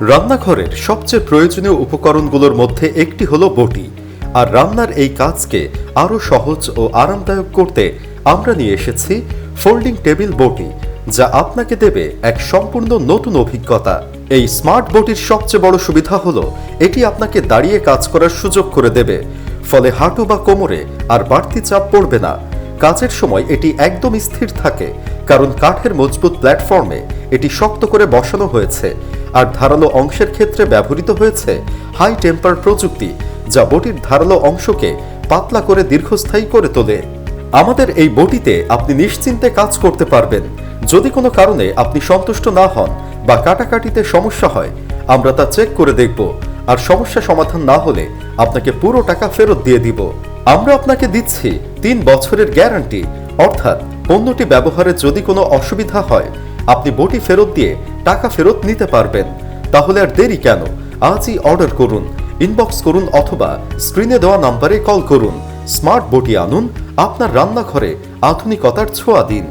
রান্নাঘরের সবচেয়ে প্রয়োজনীয় উপকরণগুলোর মধ্যে একটি হলো বটি। আর রান্নার এই কাজকে আরও সহজ ও আরামদায়ক করতে আমরা নিয়ে এসেছি ফোল্ডিং টেবিল বটি, যা আপনাকে দেবে এক সম্পূর্ণ নতুন অভিজ্ঞতা। এই স্মার্ট বটির সবচেয়ে বড় সুবিধা হলো এটি আপনাকে দাঁড়িয়ে কাজ করার সুযোগ করে দেবে, ফলে হাঁটু বা কোমরে আর বাড়তি চাপ পড়বে না। কাজের সময় এটি একদম স্থির থাকে, কারণ কাঠের মজবুত প্ল্যাটফর্মে এটি শক্ত করে বসানো হয়েছে। আর ধারালো অংশের ক্ষেত্রে ব্যবহৃত হয়েছে হাই টেম্পার প্রযুক্তি, যা বটির ধারালো অংশকে পাতলা করে দীর্ঘস্থায়ী করে তোলে। আমাদের এই বটিতে আপনি নিশ্চিন্তে কাজ করতে পারবেন। যদি কোনো কারণে আপনি সন্তুষ্ট না হন বা কাটাকাটিতে সমস্যা হয়, আমরা তা চেক করে দেখব, আর সমস্যা সমাধান না হলে আপনাকে পুরো টাকা ফেরত দিয়ে দিব। আমরা আপনাকে দিচ্ছি 3 বছরের গ্যারান্টি, অর্থাৎ পণ্যটি ব্যবহারে যদি কোনো অসুবিধা হয় আপনি বটি ফেরত দিয়ে টাকা ফেরত নিতে পারবেন। তাহলে আর দেরি কেন, আজই অর্ডার করুন, ইনবক্স করুন অথবা স্ক্রিনে দেওয়া নাম্বারে কল করুন। স্মার্ট বটি আনুন, আপনার রান্নাঘরে আধুনিকতার ছোঁয়া দিন।